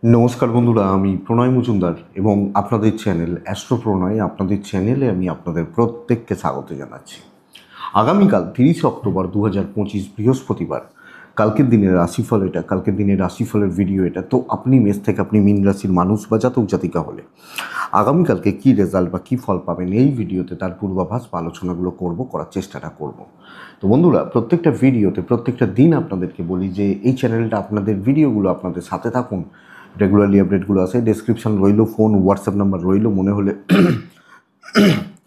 নমস্কার বন্ধুরা, আমি প্রণয় মজুমদার এবং আপনাদের চ্যানেল অ্যাস্ট্রো প্রণয় আপনাদের চ্যানেলে আমি আপনাদের প্রত্যেককে স্বাগত জানাচ্ছি। আগামীকাল 30 অক্টোবর 2025 বৃহস্পতিবার, কালকের দিনের রাশিফল এটা, কালকের দিনের রাশিফলের ভিডিও এটা। তো আপনি মেষ থেকে আপনি মীন রাশির মানুষ বা জাতক জাতিকা হলে আগামীকালকে কী রেজাল্ট বা কী ফল পাবেন এই ভিডিওতে তার পূর্বাভাস বা আলোচনাগুলো করার চেষ্টাটা করব। তো বন্ধুরা, প্রত্যেকটা ভিডিওতে প্রত্যেকটা দিন আপনাদেরকে বলি যে এই চ্যানেলটা আপনাদের ভিডিওগুলো আপনাদের সাথে থাকুন, রেগুলারলি আপডেটগুলো আছে। ডেসক্রিপশন রইল, ফোন হোয়াটসঅ্যাপ নাম্বার রইল, মনে হলে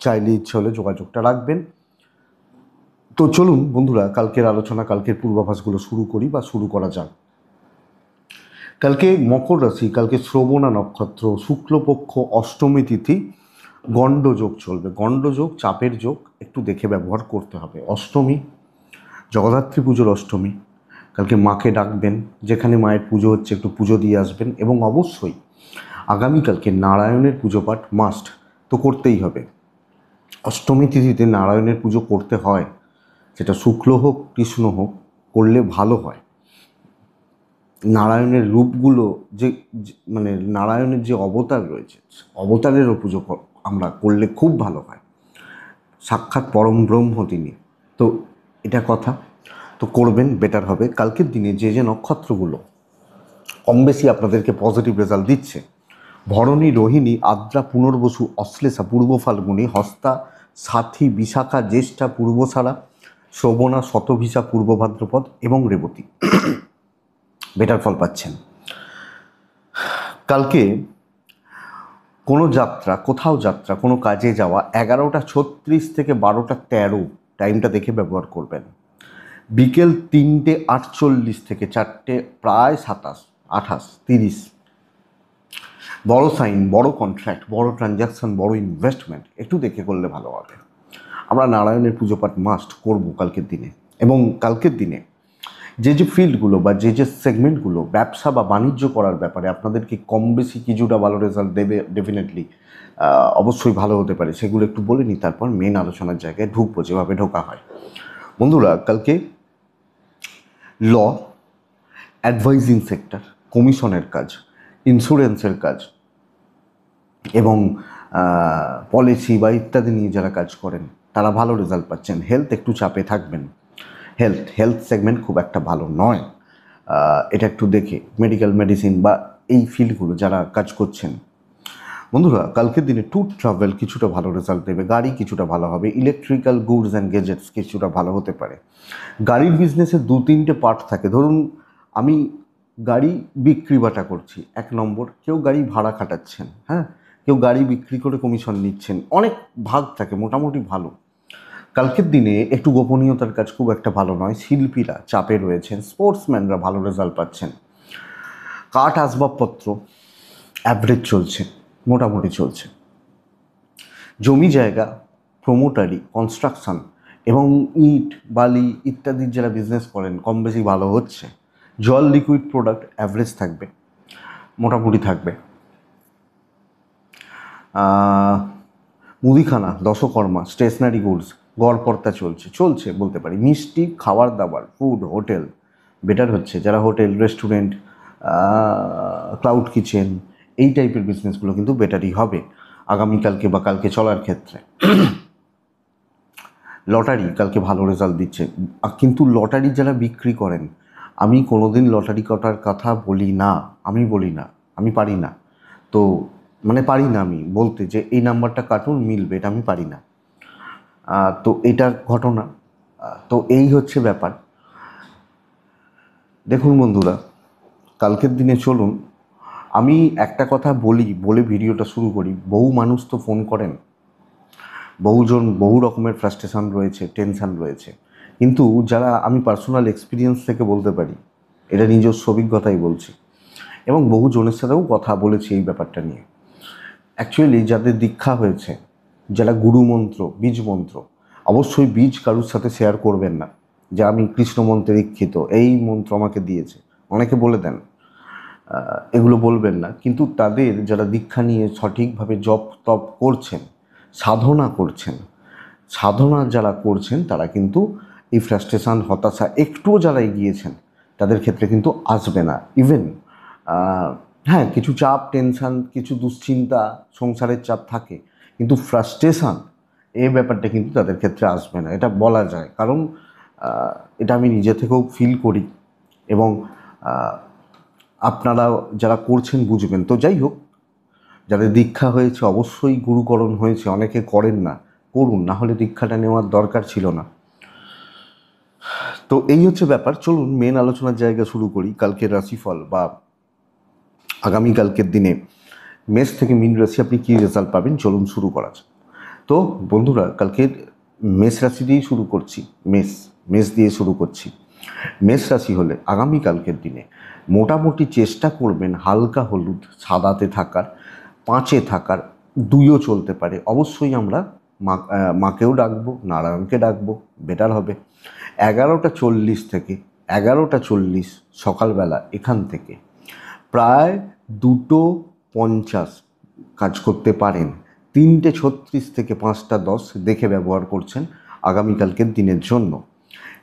চাইলে ইচ্ছে হলে যোগাযোগটা রাখবেন। তো চলুন বন্ধুরা, কালকের আলোচনা, কালকের পূর্বাভাসগুলো শুরু করা যাক। কালকে মকর রাশি, কালকে শ্রবণা নক্ষত্র, শুক্লপক্ষ, অষ্টমী তিথি, গণ্ডযোগ চলবে। গণ্ডযোগ চাপের যোগ, একটু দেখে ব্যবহার করতে হবে। অষ্টমী, জগদ্ধাত্রী পুজোর অষ্টমী। কালকে মাকে ডাকবেন, যেখানে মায়ের পুজো হচ্ছে একটু পুজো দিয়ে আসবেন এবং অবশ্যই আগামীকালকে নারায়ণের পুজো পাঠ মাস্ট তো করতেই হবে। অষ্টমী তিথিতে নারায়ণের পুজো করতে হয়, সেটা শুক্ল হোক কৃষ্ণ হোক, করলে ভালো হয়। নারায়ণের রূপগুলো যে মানে নারায়ণের যে অবতার রয়েছে, অবতারেরও পুজো আমরা করলে খুব ভালো হয়। সাক্ষাৎ পরম ব্রহ্ম তিনি, তো এটা কথা তো করবেন, বেটার হবে। কালকের দিনে যে যে নক্ষত্রগুলো কম বেশি আপনাদেরকে পজিটিভ রেজাল্ট দিচ্ছে: ভরণী, রোহিণী, আদ্রা, পুনর্বসু, অশ্লেষা, পূর্ব ফাল্গুনী, হস্তা, সাথী, বিশাখা, জ্যেষ্ঠা, পূর্বসারা, শ্রবণা, শতভিসা, পূর্ব ভাদ্রপদ এবং রেবতী বেটার ফল পাচ্ছেন। কালকে কোনো যাত্রা, কোথাও যাত্রা, কোনো কাজে যাওয়া 11:36 থেকে 12:13 টাইমটা দেখে ব্যবহার করবেন। বিকেল 3:48 থেকে 4টে প্রায় 27, 28, 30 বড় সাইন, বড় কন্ট্রাক্ট, বড় ট্রানজ্যাকশন, বড় ইনভেস্টমেন্ট একটু দেখে করলে ভালো হবে। আমরা নারায়ণের পুজো পাঠ মাস্ট করব কালকের দিনে। এবং কালকের দিনে যে যে ফিল্ডগুলো বা যে যে সেগমেন্টগুলো ব্যবসা বা বাণিজ্য করার ব্যাপারে আপনাদেরকে কম বেশি কিছুটা ভালো রেজাল্ট দেবে, ডেফিনেটলি অবশ্যই ভালো হতে পারে, সেগুলো একটু বলে নিই, তারপর মেন আলোচনার জায়গায় ঢুকবো যেভাবে ঢোকা হয়। বন্ধুরা, কালকে ল, অ্যাডভাইজিং সেক্টর, কমিশনের কাজ, ইন্স্যুরেন্সের কাজ এবং পলিসি বা ইত্যাদি নিয়ে যারা কাজ করেন তারা ভালো রেজাল্ট পাচ্ছেন। হেলথ একটু চাপে থাকবেন। হেলথ সেগমেন্ট খুব একটা ভালো নয়, এটা একটু দেখে মেডিকেল, মেডিসিন বা এই ফিল্ডগুলো যারা কাজ করছেন। বন্ধুরা, কালকের দিনে ট্যুর ট্রাভেল কিছুটা ভালো রেজাল্ট দেবে, গাড়ি কিছুটা ভালো হবে, ইলেকট্রিক্যাল গুডস অ্যান্ড গ্যাজেটস কিছুটা ভালো হতে পারে। গাড়ির বিজনেসে 2-3টে পার্ট থাকে। ধরুন আমি গাড়ি বিক্রি বাটা করছি, 1 নম্বর, কেউ গাড়ি ভাড়া খাটাচ্ছেন, হ্যাঁ, কেউ গাড়ি বিক্রি করে কমিশন নিচ্ছেন, অনেক ভাগ থাকে, মোটামুটি ভালো। কালকের দিনে একটু গোপনীয়তার কাজ খুব একটা ভালো নয়। শিল্পীরা চাপে রয়েছেন, স্পোর্টসম্যানরা ভালো রেজাল্ট পাচ্ছেন। কাঠ আসবাবপত্র অ্যাভারেজ চলছে, মোটামুটি চলছে। জমি জায়গা, প্রোমোটারি, কনস্ট্রাকশন এবং ইট, বালি ইত্যাদির যারা বিজনেস করেন কম বেশি ভালো হচ্ছে। জল, লিকুইড প্রোডাক্ট অ্যাভারেজ থাকবে, মোটামুটি থাকবে। মুদিখানা, দশকর্মা, স্টেশনারি গুডস গড়পড়তা চলছে বলতে পারি। মিষ্টি, খাবার দাবার, ফুড, হোটেল বেটার হচ্ছে। যারা হোটেল, রেস্টুরেন্ট, ক্লাউড কিচেন এই টাইপের বিজনেসগুলো কিন্তু বেটারই হবে আগামীকালকে বা কালকে চলার ক্ষেত্রে। লটারি কালকে ভালো রেজাল্ট দিচ্ছে, কিন্তু লটারি যারা বিক্রি করেন, আমি কোনোদিন লটারি কাটার কথা বলি না, আমি পারি না। তো পারি না আমি বলতে যে এই নাম্বারটা কাটুন মিলবে, এটা আমি পারি না। তো এটা ঘটনা। তো এই হচ্ছে ব্যাপার। দেখুন বন্ধুরা, কালকের দিনে চলুন আমি একটা কথা বলে ভিডিওটা শুরু করি। বহু মানুষ তো ফোন করেন, বহু রকমের ফ্রাস্ট্রেশন রয়েছে, টেনশান রয়েছে, কিন্তু যারা, আমি পার্সোনাল এক্সপিরিয়েন্স থেকে বলতে পারি, এটা নিজস্ব অভিজ্ঞতাই বলছি এবং বহু জনের সাথেও কথা বলেছি এই ব্যাপারটা নিয়ে। অ্যাকচুয়ালি যাদের দীক্ষা হয়েছে, যারা গুরুমন্ত্র, বীজ মন্ত্র, অবশ্যই বীজ কারুর সাথে শেয়ার করবেন না যে আমি কৃষ্ণ মন্ত্রে দীক্ষিত, এই মন্ত্র আমাকে দিয়েছে, অনেকে বলে দেন, এগুলো বলবেন না। কিন্তু তাদের যারা দীক্ষা নিয়ে সঠিকভাবে জপ তপ করছেন, সাধনা যারা করছেন তারা কিন্তু এই ফ্রাস্ট্রেশন, হতাশা একটুও যারা এগিয়েছেন তাদের ক্ষেত্রে কিন্তু আসবে না। ইভেন হ্যাঁ, কিছু চাপ, টেনশান, কিছু দুশ্চিন্তা, সংসারের চাপ থাকে, কিন্তু ফ্রাস্ট্রেশন এই ব্যাপারটা কিন্তু তাদের ক্ষেত্রে আসবে না, এটা বলা যায়। কারণ এটা আমি নিজে থেকেও ফিল করি, এবং আপনারা যারা করছেন বুঝবেন। তো যাই হোক, যাদের দীক্ষা হয়েছে অবশ্যই গুরুকরণ হয়েছে, অনেকে করেন না, করুন, না হলে দীক্ষাটা নেওয়ার দরকার ছিল না। তো এই হচ্ছে ব্যাপার। চলুন মেন আলোচনার জায়গা শুরু করি। কালকের রাশিফল বা আগামীকালকের দিনে মেষ থেকে মীন রাশি আপনি কী রেজাল্ট পাবেন, চলুন শুরু করা যাক। তো বন্ধুরা, কালকের মেষ রাশি দিয়েই শুরু করছি। মেষ দিয়ে শুরু করছি। মেষ রাশি হলে আগামীকালকের দিনে মোটামুটি চেষ্টা করবেন হালকা হলুদ সাদাতে থাকার, 5-এ থাকার, 2ও চলতে পারে। অবশ্যই আমরা মাকেও ডাকবো, নারায়ণকে ডাকবো, বেটার হবে। 11টা 40 থেকে 11টা 40 সকালবেলা এখান থেকে প্রায় 2টো 50 কাজ করতে পারেন। 3টে 36 থেকে 5টা 10 দেখে ব্যবহার করছেন আগামীকালকের দিনের জন্য।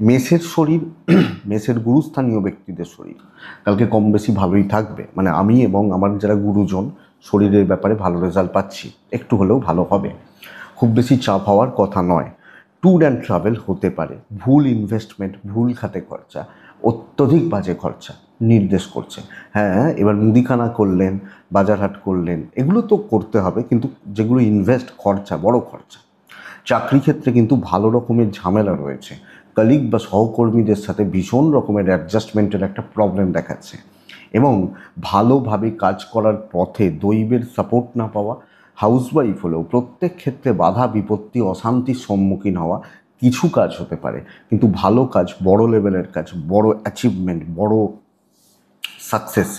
মেষের শরীর, মেষের গুরুস্থানীয় ব্যক্তিদের শরীর কালকে কম বেশি ভালোই থাকবে। মানে আমি এবং আমার যারা গুরুজন শরীরের ব্যাপারে ভালো রেজাল্ট পাচ্ছি, একটু হলেও ভালো হবে, খুব বেশি চাপ হওয়ার কথা নয়। ট্যুর অ্যান্ড ট্রাভেল হতে পারে, ভুল ইনভেস্টমেন্ট, ভুল খাতে খরচা, অত্যধিক বাজে খরচা নির্দেশ করছে। হ্যাঁ, এবার মুদিখানা করলেন, বাজারহাট করলেন, এগুলো তো করতে হবে, কিন্তু যেগুলো ইনভেস্ট খরচা, বড় খরচা। চাকরি ক্ষেত্রে কিন্তু ভালো রকমের ঝামেলা রয়েছে। কলিগ বা সহকর্মীদের সাথে ভীষণ রকমের অ্যাডজাস্টমেন্টের একটা প্রবলেম দেখাচ্ছে, এবং ভালোভাবে কাজ করার পথে দৈবের সাপোর্ট না পাওয়া, হাউসওয়াইফ হলেও প্রত্যেক ক্ষেত্রে বাধা বিপত্তি অশান্তির সম্মুখীন হওয়া। কিছু কাজ হতে পারে, কিন্তু ভালো কাজ, বড় লেভেলের কাজ, বড় অ্যাচিভমেন্ট, বড় সাকসেস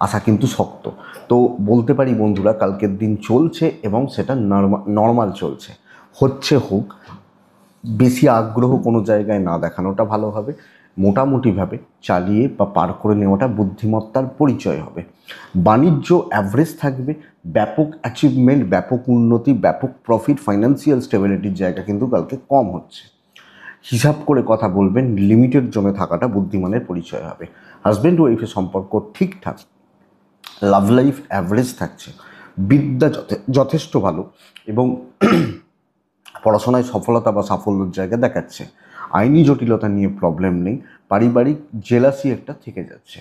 আসা কিন্তু শক্ত। তো বলতে পারি বন্ধুরা, কালকের দিন চলছে এবং সেটা নর্মাল চলছে, হচ্ছে হোক। বেশি আগ্রহ কোনো জায়গায় না দেখানোটা ভালো হবে। মোটামুটিভাবে চালিয়ে বা পার করে নেওয়াটা বুদ্ধিমত্তার পরিচয় হবে। বাণিজ্য অ্যাভারেজ থাকবে, ব্যাপক অ্যাচিভমেন্ট, ব্যাপক উন্নতি, ব্যাপক প্রফিট, ফাইন্যান্সিয়াল স্টেবিলিটির জায়গা কিন্তু কালকে কম হচ্ছে। হিসাব করে কথা বলবেন, লিমিটেড জমে থাকাটা বুদ্ধিমানের পরিচয় হবে। হাজব্যান্ড ওয়াইফের সম্পর্ক ঠিকঠাক, লাভ লাইফ অ্যাভারেজ থাকছে, বিদ্যা যথেষ্ট ভালো, এবং পড়াশোনায় সফলতা বা সাফল্যের জায়গা দেখাচ্ছে। আইনি জটিলতা নিয়ে প্রবলেম নেই, পারিবারিক জেলাসি একটা থেকে যাচ্ছে।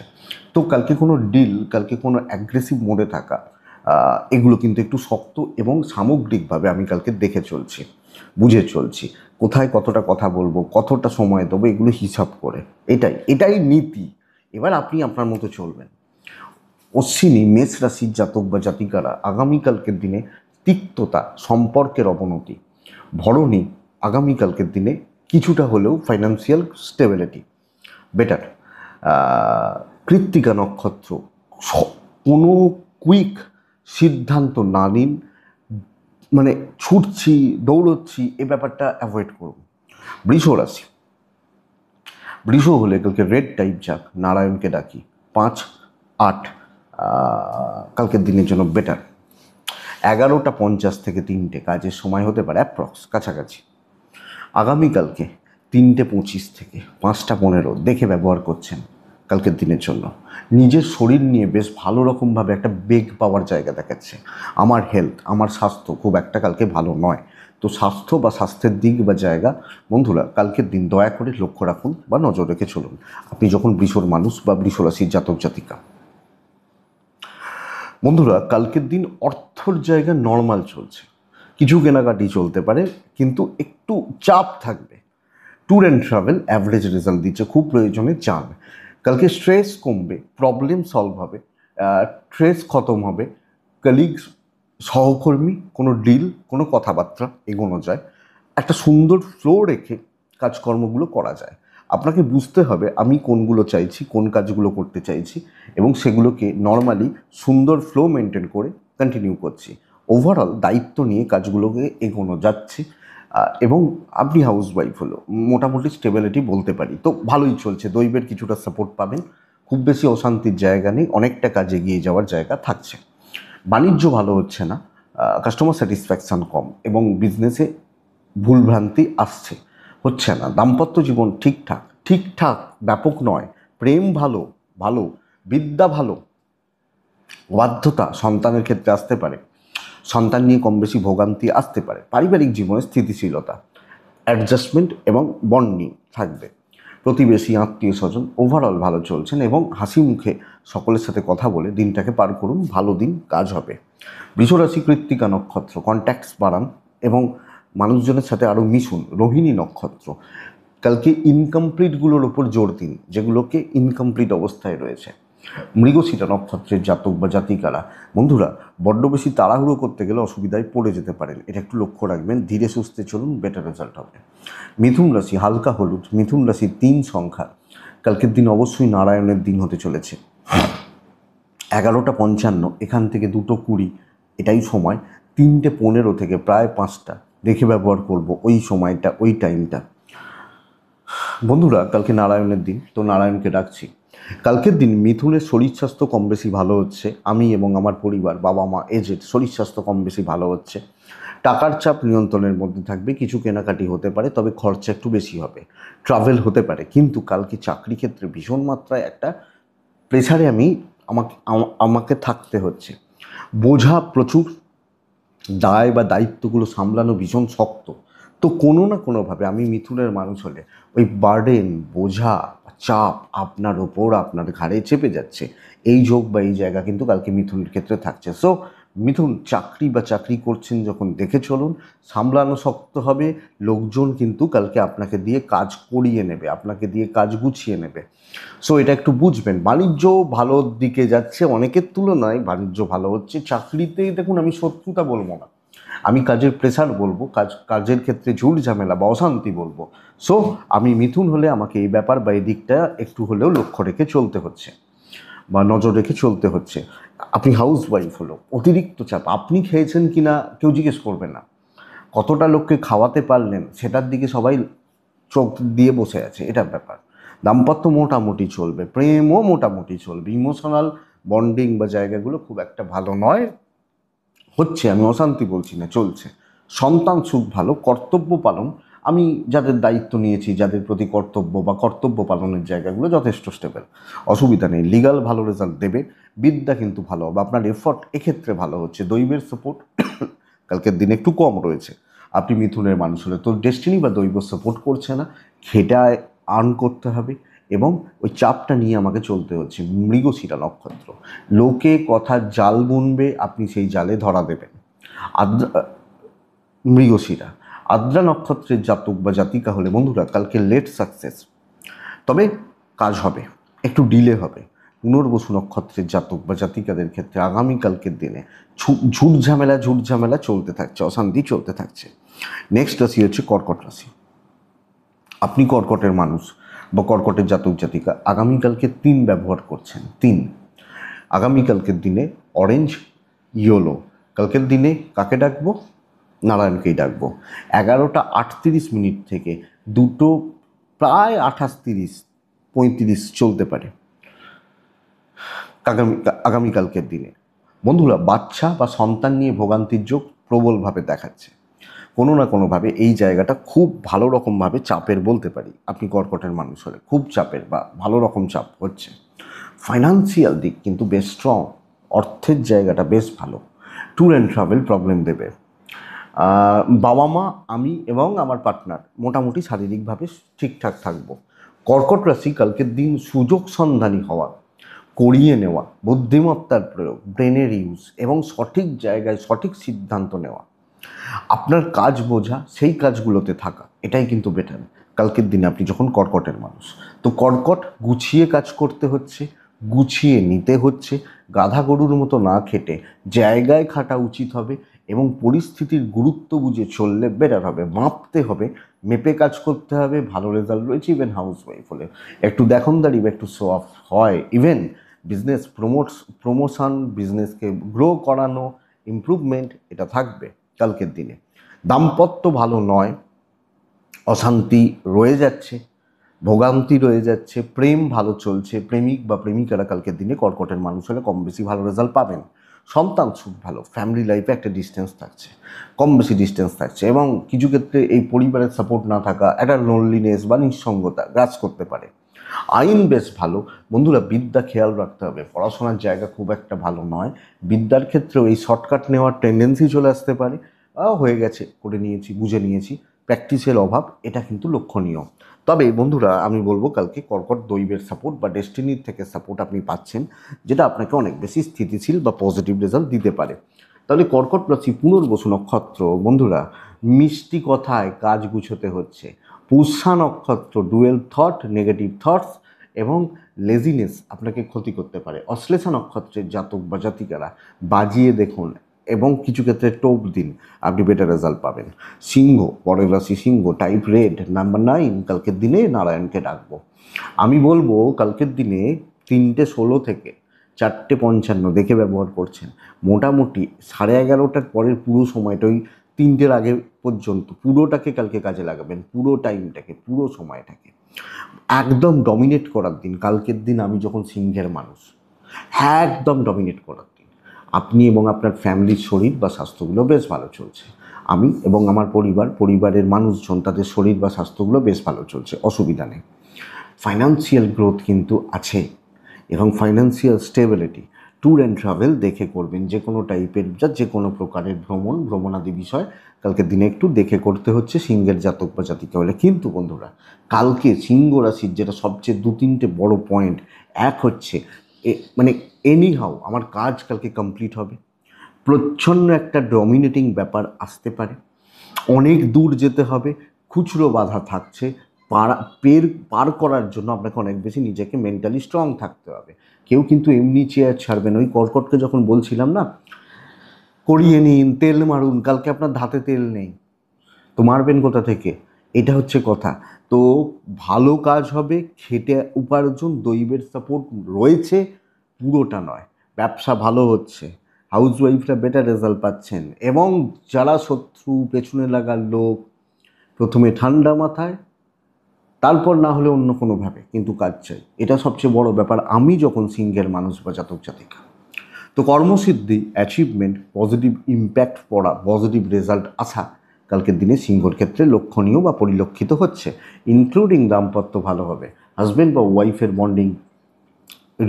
তো কালকে কোনো ডিল, কালকে কোনো অ্যাগ্রেসিভ মোডে থাকা, এগুলো কিন্তু একটু শক্ত, এবং সামগ্রিকভাবে আমি কালকে দেখে চলছি, বুঝে চলছি, কোথায় কতটা কথা বলবো, কতটা সময় দেবো, এগুলো হিসাব করে। এটাই নীতি। এবার আপনি আপনার মতো চলবেন। অশ্বিনী মেষ রাশির জাতক বা জাতিকারা আগামীকালকের দিনে তিক্ততা, সম্পর্কের অবনতি। ভরণী আগামীকালকের দিনে কিছুটা হলেও ফাইন্যান্সিয়াল স্টেবিলিটি বেটার। কৃত্তিকা নক্ষত্র, কোনো কুইক সিদ্ধান্ত না নিন, মানে ছুটছি দৌড়চ্ছি এ ব্যাপারটা অ্যাভয়েড করুন। বৃষ রাশি, বৃষ হলে কালকে রেড টাইপ যাক, নারায়ণকে ডাকি। 5-8 কালকের দিনের জন্য বেটার। 11টা 50 থেকে 3টে কাজের সময় হতে পারে অ্যাপ্রক্স কাছাকাছি। আগামীকালকে 3টে 25 থেকে 5টা 15 দেখে ব্যবহার করছেন কালকের দিনের জন্য। নিজের শরীর নিয়ে বেশ ভালো রকমভাবে একটা বেগ পাওয়ার জায়গা দেখাচ্ছে। আমার হেলথ, আমার স্বাস্থ্য খুব একটা কালকে ভালো নয়। তো স্বাস্থ্য বা স্বাস্থ্যের দিক বা জায়গা বন্ধুরা কালকের দিন দয়া করে লক্ষ্য রাখুন বা নজর রেখে চলুন, আপনি যখন বৃষর মানুষ বা বৃষ রাশির জাতক জাতিকা। বন্ধুরা কালকের দিন অর্থর জায়গা নর্মাল চলছে, কিছু কেনাকাটি চলতে পারে, কিন্তু একটু চাপ থাকবে। Tour and travel average result দিচ্ছে, খুব প্রয়োজনে যান। কালকে স্ট্রেস কমবে, প্রবলেম সলভ হবে, স্ট্রেস খতম হবে। কলিগস, সহকর্মী, কোনো ডিল, কোনো কথাবার্তা এগোনো যায়, একটা সুন্দর ফ্লো রেখে কাজকর্মগুলো করা যায়। আপনাকে বুঝতে হবে আমি কোনগুলো চাইছি, কোন কাজগুলো করতে চাইছি, এবং সেগুলোকে নর্মালি সুন্দর ফ্লো মেনটেন করে কন্টিনিউ করছি। ওভারঅল দায়িত্ব নিয়ে কাজগুলোকে এগোনো যাচ্ছে, এবং আপনি হাউসওয়াইফ হলো মোটামুটি স্টেবিলিটি বলতে পারি। তো ভালোই চলছে, দৈবের কিছুটা সাপোর্ট পাবেন, খুব বেশি অশান্তির জায়গা নেই, অনেকটা কাজ এগিয়ে যাওয়ার জায়গা থাকছে। বাণিজ্য ভালো হচ্ছে না, কাস্টমার স্যাটিসফ্যাকশান কম, এবং বিজনেসে ভুলভ্রান্তি আসছে, হচ্ছে না। দাম্পত্য জীবন ঠিকঠাক ঠিকঠাক, ব্যাপক নয়। প্রেম ভালো ভালো, বিদ্যা ভালো, বাধ্যতা সন্তানের ক্ষেত্রে আসতে পারে, সন্তান নিয়ে কম বেশি ভোগান্তি আসতে পারে, পারিবারিক জীবনে স্থিতিশীলতা, অ্যাডজাস্টমেন্ট এবং বন্ডিং থাকবে, প্রতিবেশী আত্মীয় স্বজন ওভারঅল ভালো চলছেন এবং হাসি মুখে সকলের সাথে কথা বলে দিনটাকে পার করুন, ভালো দিন, কাজ হবে। বৃষরাশি কৃত্তিকা নক্ষত্র, কন্ট্যাক্টস বাড়ান এবং মানুষজনের সাথে আরও মিশুন। রোহিণী নক্ষত্র, কালকে ইনকমপ্লিটগুলোর ওপর জোর দিন, যেগুলোকে ইনকমপ্লিট অবস্থায় রয়েছে। মৃগশিরা নক্ষত্রের জাতক বা জাতিকারা, বন্ধুরা বড্ড বেশি তাড়াহুড়ো করতে গেলে অসুবিধায় পড়ে যেতে পারেন, এটা একটু লক্ষ্য রাখবেন। ধীরে সুস্থে চলুন, বেটার রেজাল্ট হবে। মিথুন রাশি, হালকা হলুদ। মিথুন রাশি 3 সংখ্যা, কালকের দিন অবশ্যই নারায়ণের দিন হতে চলেছে। 11:55 এখান থেকে 2:20 এটাই সময়। 3:15 থেকে প্রায় 5টা দেখে ব্যবহার করব ওই সময়টা, ওই টাইমটা। বন্ধুরা কালকে নারায়ণের দিন, তো নারায়ণকে ডাকছি। কালকের দিন মিথুনের শরীর স্বাস্থ্য কম বেশি ভালো হচ্ছে, আমি এবং আমার পরিবার, বাবা মা, এজেড, শরীর স্বাস্থ্য কম বেশি ভালো হচ্ছে। টাকার চাপ নিয়ন্ত্রণের মধ্যে থাকবে, কিছু কেনাকাটি হতে পারে, তবে খরচা একটু বেশি হবে। ট্রাভেল হতে পারে, কিন্তু কালকে চাকরি ক্ষেত্রে ভীষণ মাত্রায় একটা প্রেসারে আমাকে থাকতে হচ্ছে। বোঝা প্রচুর, দায় বা দায়িত্বগুলো সামলানো ভীষণ শক্ত। তো কোনো না কোনোভাবে আমি মিথুনের মানুষ হলে ওই বার্ডেন, বোঝা, চাপ আপনার ওপর, আপনার ঘাড়ে চেপে যাচ্ছে। এই যোগ বা এই জায়গা কিন্তু কালকে মিথুনের ক্ষেত্রে থাকছে। সো মিথুন, চাকরি করছেন যখন দেখে চলুন, সামলানো শক্ত হবে। লোকজন কিন্তু কালকে আপনাকে দিয়ে কাজ করিয়ে নেবে, আপনাকে দিয়ে কাজ গুছিয়ে নেবে। সো এটা একটু বুঝবেন। বাণিজ্য ভালোর দিকে যাচ্ছে, অনেকের তুলনায় বাণিজ্য ভালো হচ্ছে। চাকরিতেই দেখুন, আমি শত্রুতা বলবো না, আমি কাজের প্রেসার বলবো, কাজের ক্ষেত্রে ঝুট ঝামেলা বা অশান্তি বলবো। সো আমি মিথুন হলে আমাকে এই ব্যাপার বা এই দিকটা একটু হলেও লক্ষ্য রেখে চলতে হচ্ছে বা নজর রেখে চলতে হচ্ছে। আপনি হাউস ওয়াইফ হলো, অতিরিক্ত চাপ, আপনি খেয়েছেন কি না কেউ জিজ্ঞেস করবে না, কতটা লোককে খাওয়াতে পারলেন সেটার দিকে সবাই চোখ দিয়ে বসে আছে, এটা ব্যাপার। দাম্পত্য মোটামুটি চলবে, প্রেমও মোটামুটি চলবে, ইমোশনাল বন্ডিং বা জায়গাগুলো খুব একটা ভালো নয়, হচ্ছে, আমি অশান্তি বলছি না, চলছে। সন্তান সুখ ভালো, কর্তব্য পালন, আমি যাদের দায়িত্ব নিয়েছি, যাদের প্রতি কর্তব্য বা কর্তব্য পালনের জায়গাগুলো যথেষ্ট স্টেবল, অসুবিধা নেই। লিগাল ভালো রেজাল্ট দেবে, বিদ্যা কিন্তু ভালো হবে, আপনার এফর্ট এক্ষেত্রে ভালো হচ্ছে। দৈবের সাপোর্ট কালকের দিনে একটু কম রয়েছে। আপনি মিথুনের মানুষ হলে তো ডেস্টিনি বা দৈব সাপোর্ট করছে না, খেটায় আর্ন করতে হবে এবং ওই চাপটা নিয়ে আমাকে চলতে হচ্ছে। মৃগশিরা নক্ষত্র, লোকে কথার জাল বুনবে, আপনি সেই জালে ধরা দেবেন। আদ্রা, মৃগশিরা, আদ্রা নক্ষত্রের জাতক বা জাতিকা হলে বন্ধুরা কালকে লেট সাকসেস, তবে কাজ হবে, একটু ডিলে হবে। পুনর্বসু নক্ষত্রের জাতক বা জাতিকাদের ক্ষেত্রে আগামীকালকের দিনে ঝুট ঝামেলা চলতে থাকছে, অশান্তি চলতে থাকছে। নেক্সট রাশি হচ্ছে কর্কট রাশি। আপনি কর্কটের মানুষ বা কর্কটের জাতক জাতিকা, আগামীকালকে 3 ব্যবহার করছেন। 3 আগামীকালকের দিনে অরেঞ্জ, ইয়েলো। কালকের দিনে কাকে ডাকবো? নারায়ণকেই ডাকবো। 11:38 থেকে 2 প্রায় 28:30-35 চলতে পারে আগামীকালকের দিনে। বন্ধুরা বাচ্চা বা সন্তান নিয়ে ভোগান্তির যোগ প্রবলভাবে দেখাচ্ছে। কোনো না কোনোভাবে এই জায়গাটা খুব ভালো রকমভাবে চাপের বলতে পারি। আপনি কর্কটের মানুষ হলে খুব চাপের বা ভালো রকম চাপ হচ্ছে। ফাইন্যান্সিয়াল দিক কিন্তু বেশ স্ট্রং, অর্থের জায়গাটা বেশ ভালো। ট্যুর অ্যান্ড ট্রাভেল প্রবলেম দেবে। বাবা মা, আমি এবং আমার পার্টনার মোটামুটি শারীরিকভাবে ঠিকঠাক থাকবো। কর্কট রাশি, কালকের দিন সুযোগ সন্ধানী হওয়া, করিয়ে নেওয়া, বুদ্ধিমত্তার প্রয়োগ, ব্রেনের ইউজ এবং সঠিক জায়গায় সঠিক সিদ্ধান্ত নেওয়া, আপনার কাজ বোঝা, সেই কাজগুলোতে থাকা, এটাই কিন্তু বেটার কালকের দিনে আপনি যখন কর্কটের মানুষ। তো কর্কট গুছিয়ে কাজ করতে হচ্ছে, গুছিয়ে নিতে হচ্ছে, গাধা গরুর মতো না খেটে জায়গায় খাটা উচিত হবে এবং পরিস্থিতির গুরুত্ব বুঝে চললে বেটার হবে। মাপতে হবে, মেপে কাজ করতে হবে, ভালো রেজাল্ট রয়েছে। ইভেন হাউস ওয়াইফ হলে একটু দেখনদারি বা একটু শো অফ হয়। ইভেন বিজনেস প্রমোশন, বিজনেসকে গ্রো করানো, ইমপ্রুভমেন্ট, এটা থাকবে কালকের দিনে। দাম্পত্য ভালো নয়, অশান্তি রয়ে যাচ্ছে, ভোগান্তি রয়ে যাচ্ছে। প্রেম ভালো চলছে, প্রেমিক বা প্রেমিকারা কালকের দিনে কর্কটের মানুষ হলে কম বেশি ভালো রেজাল্ট পাবেন। সন্তান সুখ ভালো, ফ্যামিলি লাইফে একটা ডিস্টেন্স থাকছে, কম বেশি ডিস্টেন্স থাকছে এবং কিছু ক্ষেত্রে এই পরিবারের সাপোর্ট না থাকা একটা লোনলিনেস বা নিঃসঙ্গতা গ্রাস করতে পারে। আইন বেশ ভালো। বন্ধুরা বিদ্যা খেয়াল রাখতে হবে, পড়াশোনার জায়গা খুব একটা ভালো নয়। বিদ্যার ক্ষেত্রেও এই শর্টকাট নেওয়ার টেন্ডেন্সি চলে আসতে পারে। হয়ে গেছে, করে নিয়েছি, বুঝে নিয়েছি, প্র্যাকটিসের অভাব, এটা কিন্তু লক্ষণীয়। তবে বন্ধুরা আমি বলবো কালকে কর্কট দৈবের সাপোর্ট বা ডেস্টিনির থেকে সাপোর্ট আপনি পাচ্ছেন, যেটা আপনাকে অনেক বেশি স্থিতিশীল বা পজিটিভ রেজাল্ট দিতে পারে। তাহলে কর্কট রাশি পুনর্বসু নক্ষত্র, বন্ধুরা মিষ্টি কথায় কাজ গুছোতে হচ্ছে। পুষ্যা নক্ষত্র ডুয়েল থট, নেগেটিভ থটস এবং লেজিনেস আপনাকে ক্ষতি করতে পারে। অশ্লেষা নক্ষত্রের জাতক বা জাতিকারা বাজিয়ে দেখুন এবং কিছু ক্ষেত্রে টোপ দিন, আপনি বেটার রেজাল্ট পাবেন। সিংহ, পরের রাশি সিংহ, টাইপ রেড, নাম্বার 9, কালকের দিনে নারায়ণকে ডাকবো। আমি বলবো কালকের দিনে 3:16 থেকে 4:55 দেখে ব্যবহার করছেন। মোটামুটি 11:30টার পরের পুরো সময়টা, ওই 3টের আগে পর্যন্ত পুরোটাকে কালকে কাজে লাগাবেন, পুরো টাইমটাকে, পুরো সময়টাকে একদম ডমিনেট করার দিন। কালকের দিন আমি যখন সিংহের মানুষ, একদম ডমিনেট করার দিন। আপনি এবং আপনার ফ্যামিলির শরীর বা স্বাস্থ্যগুলো বেশ ভালো চলছে। আমি এবং আমার পরিবারের মানুষজন, তাদের শরীর বা স্বাস্থ্যগুলো বেশ ভালো চলছে, অসুবিধা নেই। ফাইন্যান্সিয়াল গ্রোথ কিন্তু আছে এবং financial stability. Tour and travel দেখে করবেন, যে কোনো টাইপের যে কোনো প্রকারের ভ্রমণাদি বিষয় কালকের দিনে একটু দেখে করতে হচ্ছে সিংহের জাতক বা জাতিকা হলে। কিন্তু বন্ধুরা কালকে সিংহ রাশির যেটা সবচেয়ে 2-3টে বড় পয়েন্ট, এক হচ্ছে মানে এনিহাউ আমার কাজ কালকে কমপ্লিট হবে। প্রচ্ছন্ন একটা ডমিনেটিং ব্যাপার আসতে পারে, অনেক দূর যেতে হবে, খুচরো বাধা থাকছে, পার করার জন্য আপনাকে অনেক বেশি নিজেকে মেন্টালি স্ট্রং থাকতে হবে। কেউ কিন্তু এমনি চেয়ার ছাড়বেন। ওই কর্কটকে যখন বলছিলাম না, করিয়ে নিন, তেল মারুন, কালকে আপনার ধাতে তেল নেই তো মারবেন কোথা থেকে? এটা হচ্ছে কথা। তো ভালো কাজ হবে, খেটে উপার্জন, দৈবের সাপোর্ট রয়েছে, পুরোটা নয়। ব্যবসা ভালো হচ্ছে, হাউসওয়াইফরা বেটার রেজাল্ট পাচ্ছেন এবং যারা শত্রু, পেছনে লাগার লোক, প্রথমে ঠান্ডা মাথায়, তারপর না হলে অন্য কোনোভাবে কিন্তু কাজ চাই, এটা সবচেয়ে বড় ব্যাপার। আমি যখন সিংহের মানুষ বা জাতক জাতিকা, তো কর্মসিদ্ধি, অ্যাচিভমেন্ট, পজিটিভ ইম্প্যাক্ট পড়া, পজিটিভ রেজাল্ট আসা কালকের দিনে সিংহর ক্ষেত্রে লক্ষণীয় বা পরিলক্ষিত হচ্ছে। ইনক্লুডিং দাম্পত্য ভালো হবে, হাজব্যান্ড বা ওয়াইফের বন্ডিং,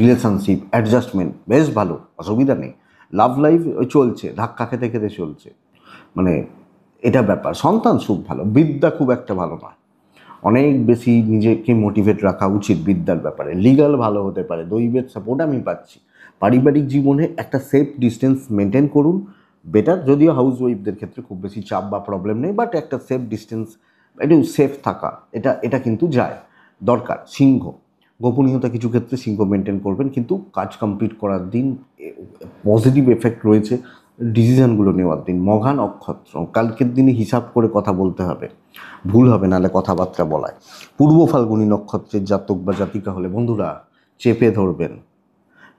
রিলেশনশিপ, অ্যাডজাস্টমেন্ট বেশ ভালো, অসুবিধা নেই। লাভ লাইফ ওই চলছে, ধাক্কা খেতে খেতে চলছে, মানে এটা ব্যাপার। সন্তান সুখ ভালো, বিদ্যা খুব একটা ভালো নয়, অনেক বেশি নিজেকে মোটিভেট রাখা উচিত বিদ্যার ব্যাপারে। লিগাল ভালো হতে পারে, দৈবের সাপোর্ট আমি পাচ্ছি। পারিবারিক জীবনে একটা সেফ ডিস্টেন্স মেনটেন করুন, বেটার। যদিও হাউস ওয়াইফদের ক্ষেত্রে খুব বেশি চাপ বা প্রবলেম নেই, বাট একটা সেফ ডিস্টেন্স, একটু সেফ থাকা, এটা এটা কিন্তু যায়, দরকার। সিংহ, গোপনীয়তা কিছু ক্ষেত্রে সিংহ মেনটেন করবেন, কিন্তু কাজ কমপ্লিট করার দিন, পজিটিভ এফেক্ট রয়েছে ডিসিশনগুলো নেওয়ার দিন। মঘা নক্ষত্র, কালকের দিনে হিসাব করে কথা বলতে হবে, ভুল হবে নাহলে কথাবার্তা বলায়। পূর্ব ফাল্গুনী নক্ষত্রের জাতক বা জাতিকা হলে বন্ধুরা চেপে ধরবেন,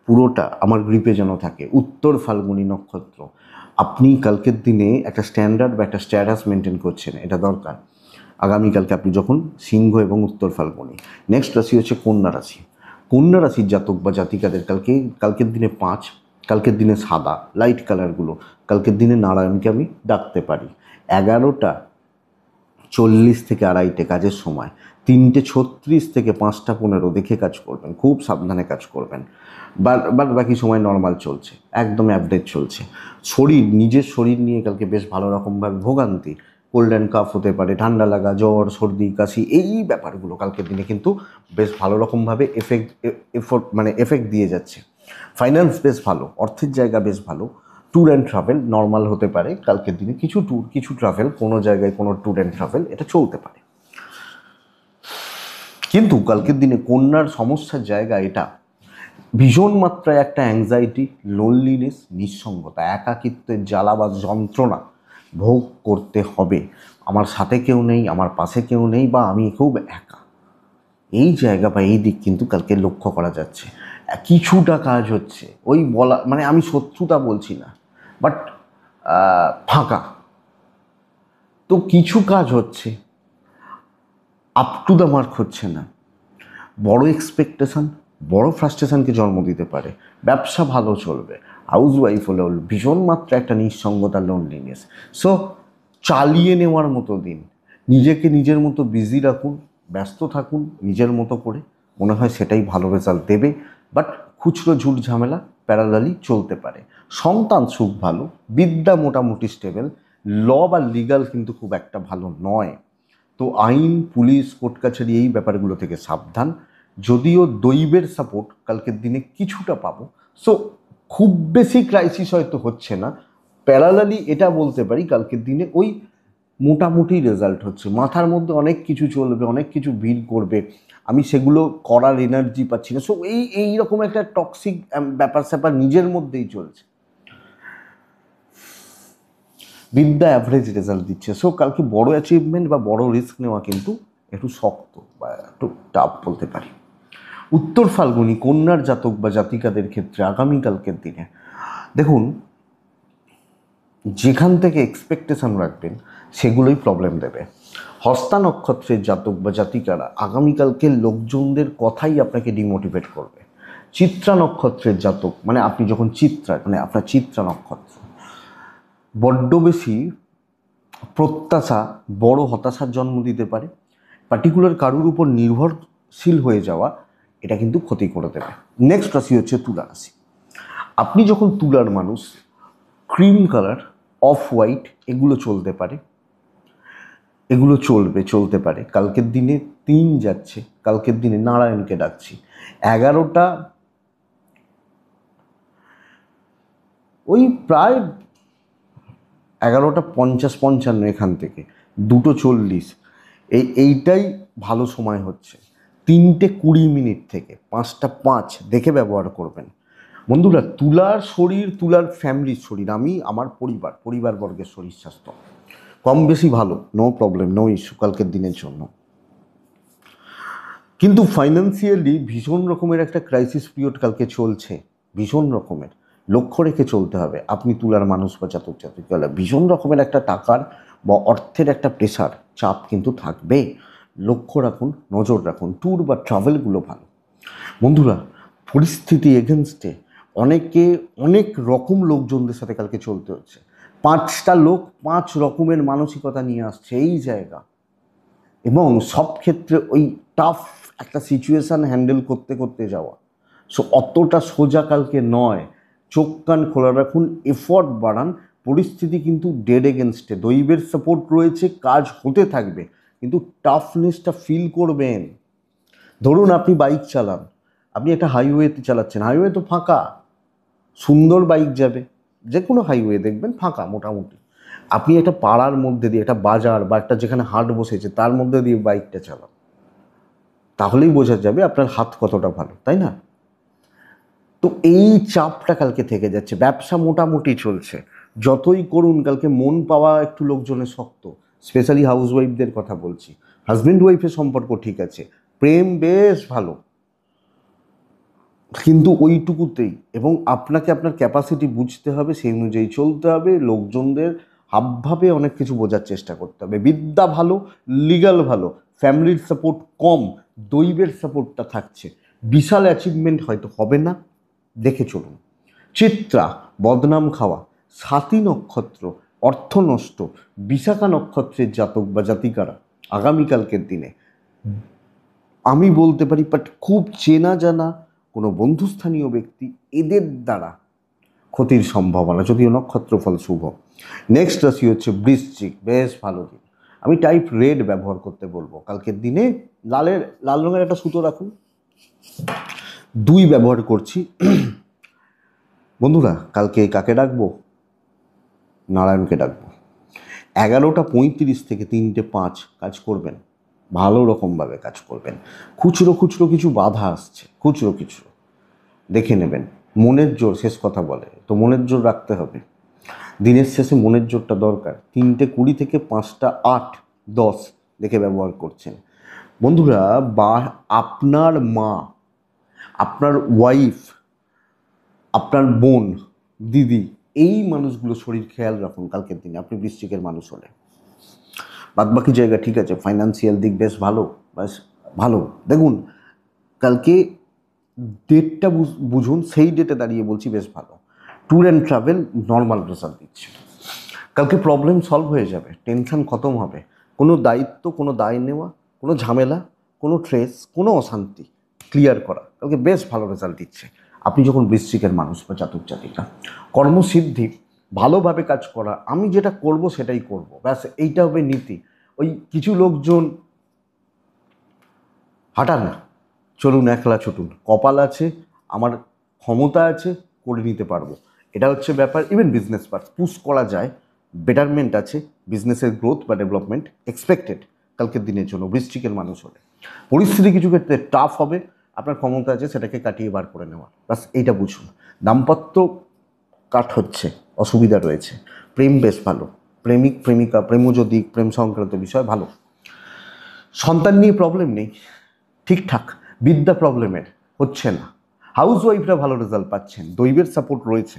পুরোটা আমার গ্রিপে যেন থাকে। উত্তর ফাল্গুনী নক্ষত্র, আপনি কালকের দিনে একটা স্ট্যান্ডার্ড বা একটা স্ট্যাটাস মেনটেন করছেন, এটা দরকার আগামীকালকে আপনি যখন সিংহ এবং উত্তর ফাল্গুনী। নেক্সট রাশি হচ্ছে কন্যা রাশি। কন্যা রাশির জাতক বা জাতিকাদের কালকের দিনে 5, কালকের দিনে সাদা লাইট কালারগুলো, কালকের দিনে নারায়ণকে আমি ডাকতে পারি। 11:40 থেকে 2:30 কাজের সময়, 3:36 থেকে 5:15 দেখে কাজ করবেন, খুব সাবধানে কাজ করবেন। বাকি সময় নর্মাল চলছে, একদম অ্যাভারেজ চলছে। নিজের শরীর নিয়ে কালকে বেশ ভালো রকমভাবে ভোগান্তি, কোল্ড অ্যান্ড কাফ হতে পারে, ঠান্ডা লাগা, জ্বর, সর্দি, কাশি, এই ব্যাপারগুলো কালকের দিনে কিন্তু বেশ ভালো রকমভাবে এফেক্ট দিয়ে যাচ্ছে। ফাইন্যান্স বেশ ভালো, অর্থের জায়গা বেশ ভালো। ট্যুর অ্যান্ড ট্রাভেল নর্মাল হতে পারে কালকের দিনে, কিছু ট্যুর, কিছু ট্রাভেল, কোনো জায়গায় কোনো ট্যুর অ্যান্ড ট্রাভেল, এটা চলতে পারে। কিন্তু কালকের দিনে কন্যার সমস্যার জায়গা এটা, ভীষণ মাত্রায় একটা অ্যাংজাইটি, লোনলিনেস, নিঃসঙ্গতা, একাকিত্বের জ্বালা বা যন্ত্রণা ভোগ করতে হবে। আমার সাথে কেউ নেই, আমার পাশে কেউ নেই, বা আমি খুব একা, এই জায়গা বা এই দিক কিন্তু কালকে লক্ষ্য করা যাচ্ছে। কিছুটা কাজ হচ্ছে, ওই বলা মানে আমি শত্রুতা বলছি না, বাট ফাঁকা, তো কিছু কাজ হচ্ছে, আপ টু দ্য মার্ক হচ্ছে না। বড় এক্সপেকটেশন বড় ফ্রাস্ট্রেশনকে জন্ম দিতে পারে। ব্যবসা ভালো চলবে, হাউস ওয়াইফ হলেও ভীষণ মাত্রা একটা নিঃসঙ্গতা, লোনলিনেস। সো চালিয়ে নেওয়ার মতো দিন, নিজেকে নিজের মতো বিজি রাখুন, ব্যস্ত থাকুন নিজের মতো করে, মনে হয় সেটাই ভালো রেজাল্ট দেবে। বাট খুচরো ঝুট ঝামেলা প্যারালালি চলতে পারে। সন্তান সুখ ভালো, বিদ্যা মোটামুটি স্টেবল, ল বা লিগাল কিন্তু খুব একটা ভালো নয়। তো আইন, পুলিশ, কোর্ট কাছারি এই ব্যাপারগুলো থেকে সাবধান। যদিও দৈবের সাপোর্ট কালকের দিনে কিছুটা পাবো, সো খুব বেশি ক্রাইসিস হয়তো হচ্ছে না। প্যারালালি এটা বলতে পারি কালকের দিনে ওই মোটামুটি রেজাল্ট হচ্ছে। মাথার মধ্যে অনেক কিছু চলবে, অনেক কিছু ভিড় করবে, আমি সেগুলো করার এনার্জি পাচ্ছি না। সো এইরকম একটা টক্সিক ব্যাপার স্যাপার নিজের মধ্যেই চলছে। বিদ্যা অ্যাভারেজ রেজাল্ট দিচ্ছে। সো কালকে বড় অ্যাচিভমেন্ট বা বড় রিস্ক নেওয়া কিন্তু একটু শক্ত বা একটু টাফ বলতে পারি। উত্তর ফাল্গুনী কন্যার জাতক বা জাতিকাদের ক্ষেত্রে আগামীকালকের দিনে দেখুন, যেখান থেকে এক্সপেকটেশন রাখবেন সেগুলোই প্রবলেম দেবে। হস্তা নক্ষত্রের জাতক বা জাতিকারা আগামীকালকে লোকজনদের কথাই আপনাকে ডিমোটিভেট করবে। চিত্রা নক্ষত্রের জাতক মানে আপনি যখন মানে আপনার চিত্রা নক্ষত্র, বড্ড বেশি প্রত্যাশা বড় হতাশার জন্ম দিতে পারে। পার্টিকুলার কারুর উপর নির্ভরশীল হয়ে যাওয়া এটা কিন্তু ক্ষতি করে দেবে। নেক্সট রাশি হচ্ছে তুলা রাশি। আপনি যখন তুলার মানুষ, ক্রিম কালার, অফ হোয়াইট এগুলো চলতে পারে, এগুলো চলতে পারে। কালকের দিনে 3 যাচ্ছে, কালকের দিনে নারায়ণকে ডাকছি। 11টা ওই প্রায় 11:50-55 এখান থেকে 2:40 এইটাই ভালো সময় হচ্ছে। 3:20 থেকে 5:05 দেখে ব্যবহার করবেন। বন্ধুরা, তুলার শরীর, তুলার ফ্যামিলির শরীর, আমি আমার পরিবারবর্গের শরীর স্বাস্থ্য কম বেশি ভালো, নো প্রবলেম, নো ইস্যু কালকের দিনের জন্য। কিন্তু ফাইন্যান্সিয়ালি ভীষণ রকমের একটা ক্রাইসিস পিরিয়ড কালকে চলছে, ভীষণ রকমের। লক্ষ্য রেখে চলতে হবে। আপনি তুলার মানুষ বা জাতক জাতিকা, ভীষণ রকমের একটা টাকার বা অর্থের একটা প্রেশার, চাপ কিন্তু থাকবে। লক্ষ্য রাখুন, নজর রাখুন। ট্যুর বা ট্রাভেলগুলো ভালো। বন্ধুরা, পরিস্থিতি এগেনস্টে অনেক রকম লোকজনদের সাথে কালকে চলতে হচ্ছে। 5টা লোক 5 রকমের মানসিকতা নিয়ে আসছে এই জায়গা, এবং সব ক্ষেত্রে ওই টাফ একটা সিচুয়েশান হ্যান্ডেল করতে করতে যাওয়া। সো অতটা সোজা কালকে নয়। চোখ কান খোলা রাখুন, এফর্ট বাড়ান। পরিস্থিতি কিন্তু ডেড এগেনস্টে, দৈবের সাপোর্ট রয়েছে, কাজ হতে থাকবে, কিন্তু টাফনেসটা ফিল করবেন। ধরুন আপনি বাইক চালান, আপনি একটা হাইওয়েতে চালাচ্ছেন, হাইওয়ে তো ফাঁকা, সুন্দর বাইক যাবে। যে কোনো হাইওয়ে দেখবেন ফাঁকা মোটামুটি। আপনি একটা পাড়ার মধ্যে দিয়ে, একটা বাজার বা একটা যেখানে হাট বসেছে তার মধ্যে দিয়ে বাইকটা চালান, তাহলেই বোঝা যাবে আপনার হাত কতটা ভালো, তাই না? তো এই চাপটা কালকে থেকে যাচ্ছে। ব্যবসা মোটামুটি চলছে, যতই করুন কালকে মন পাওয়া একটু লোকজনের শক্ত। স্পেশালি হাউসওয়াইফদের কথা বলছি। হাজব্যান্ড ওয়াইফের সম্পর্ক ঠিক আছে, প্রেম বেশ ভালো, কিন্তু ওইটুকুতেই। এবং আপনাকে আপনার ক্যাপাসিটি বুঝতে হবে, সেই অনুযায়ী চলতে হবে। লোকজনদের হাবভাবে অনেক কিছু বোঝার চেষ্টা করতে হবে। বিদ্যা ভালো, লিগাল ভালো, ফ্যামিলির সাপোর্ট কম, দৈবের সাপোর্টটা থাকছে। বিশাল অ্যাচিভমেন্ট হয়তো হবে না, দেখে চলুন। চিত্রা, বদনাম খাওয়া। স্বাতী নক্ষত্র, অর্থ নষ্ট। বিশাখা নক্ষত্রের জাতক বা জাতিকারা আগামীকালকের দিনে আমি বলতে পারি, বাট খুব চেনা জানা কোনো বন্ধুস্থানীয় ব্যক্তি, এদের দ্বারা ক্ষতির সম্ভাবনা, যদিও নক্ষত্রফল শুভ। নেক্সট রাশি হচ্ছে বৃশ্চিক। বেশ ভালো দিন, আমি টাইপ রেড ব্যবহার করতে বলবো কালকের দিনে। লাল রঙের একটা সুতো রাখুন। 2 ব্যবহার করছি। বন্ধুরা, কালকে কাকে ডাকবো? নারায়ণকে ডাকবো। 11:35 থেকে 3:05 কাজ করবেন, ভালো রকমভাবে কাজ করবেন। খুচরো কিছু বাধা আসছে, খুচরো দেখে নেবেন। মনের জোর শেষ কথা বলে, তো মনের জোর রাখতে হবে। দিনের শেষে মনের জোরটা দরকার। 3:20 থেকে 5:08-10 দেখে ব্যবহার করছেন। বন্ধুরা, বা আপনার মা, আপনার ওয়াইফ, আপনার বোন, দিদি, এই মানুষগুলো শরীর খেয়াল রাখুন কালকের দিনে আপনি বৃশ্চিকের মানুষ হলে। বাদবাকি জায়গা ঠিক আছে, ফাইন্যান্সিয়াল দিক বেশ ভালো, বেশ ভালো। দেখুন কালকে ডেটটা বুঝুন, সেই ডেটে দাঁড়িয়ে বলছি বেশ ভালো। Tour and travel normal result দিচ্ছে। কালকে প্রবলেম সলভ হয়ে যাবে, টেনশন খতম হবে। কোনো দায়িত্ব, কোনো দায় নেওয়া, কোনো ঝামেলা, কোনো ট্রেস, কোনো অশান্তি ক্লিয়ার করা কালকে বেশ ভালো রেজাল্ট দিচ্ছে। আপনি যখন বৃশ্চিকের মানুষ বা জাতক জাতিকা, কর্মসিদ্ধি, ভালোভাবে কাজ করা, আমি যেটা করব সেটাই করব, ব্যাস এইটা হবে নীতি। ওই কিছু লোকজন হাঁটান না, চলুন একলা ছুটুন, কপাল আছে, আমার ক্ষমতা আছে, করে নিতে পারবো, এটা হচ্ছে ব্যাপার। ইভেন বিজনেস পার্ট পুশ করা যায়, বেটারমেন্ট আছে, বিজনেসের গ্রোথ বা ডেভেলপমেন্ট এক্সপেক্টেড কালকের দিনের জন্য বৃশ্চিকের মানুষ হলে। পরিস্থিতি কিছু ক্ষেত্রে টাফ হবে, আপনার ক্ষমতা আছে সেটাকে কাটিয়ে বার করে নেওয়া, বাস এইটা বুঝুন। দাম্পত্য কাট হচ্ছে, অসুবিধা রয়েছে, প্রেম বেশ ভালো, প্রেমিক প্রেমিকা, প্রেমযোদিক, প্রেম সংক্রান্ত বিষয় ভালো, সন্তান নিয়ে প্রবলেম নেই, ঠিকঠাক, বিদ্যা প্রবলেমের হচ্ছে না, হাউস ওয়াইফরা ভালো রেজাল্ট পাচ্ছেন, দৈবের সাপোর্ট রয়েছে,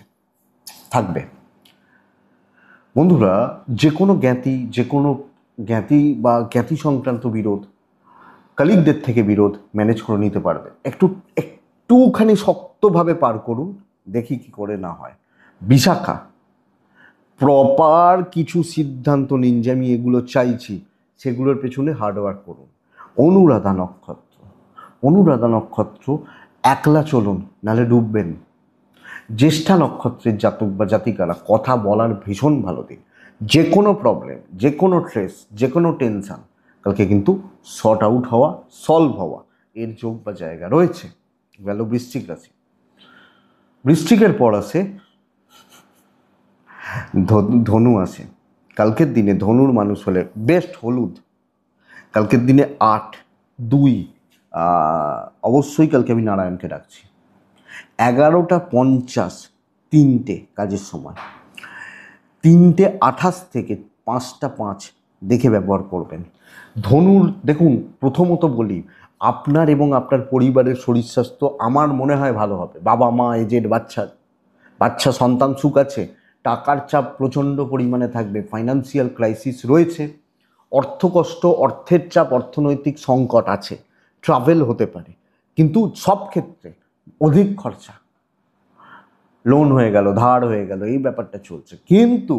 থাকবে। বন্ধুরা, যে কোনো জ্ঞাতি বা জ্ঞাতি সংক্রান্ত বিরোধ, কলিগদের থেকে বিরোধ ম্যানেজ করে নিতে পারবে, একটুখানি শক্তভাবে পার করুন, দেখি কি করে না হয়। বিশাখা, প্রপার কিছু সিদ্ধান্ত নিন যে আমি এগুলো চাইছি, সেগুলোর পেছনে হার্ডওয়ার্ক করুন। অনুরাধা নক্ষত্র একলা চলুন, নাহলে ডুববেন। জ্যেষ্ঠা নক্ষত্রের জাতক বা জাতিকারা কথা বলার ভীষণ ভালো দিন, যে কোনো প্রবলেম, যে কোনো স্ট্রেস, যে কোনো টেনশান কালকে কিন্তু শর্ট আউট হওয়া, সলভ হওয়া এর যোগ বা জায়গা রয়েছে। গেল বৃশ্চিক রাশি। বৃশ্চিকের পর আসে ধনু আসে। কালকের দিনে ধনুর মানুষ হলে বেস্ট হলুদ, কালকের দিনে 8-2, অবশ্যই কালকে আমি নারায়ণকে ডাকছি। 11:50 3টে কাজের সময়, 3:28 থেকে 5:05 দেখে ব্যবহার করবেন। ধনুর দেখুন, প্রথমত বলি, আপনার এবং আপনার পরিবারের শরীর স্বাস্থ্য আমার মনে হয় ভালো হবে। বাবা মা, এজেড বাচ্চা সন্তান সুখ আছে, টাকার চাপ প্রচণ্ড পরিমাণে থাকবে, ফাইন্যান্সিয়াল ক্রাইসিস রয়েছে, অর্থকষ্ট, অর্থের চাপ, অর্থনৈতিক সংকট আছে, ট্রাভেল হতে পারে, কিন্তু সব ক্ষেত্রে অধিক খরচা, লোন হয়ে গেল, ধার হয়ে গেল, এই ব্যাপারটা চলছে। কিন্তু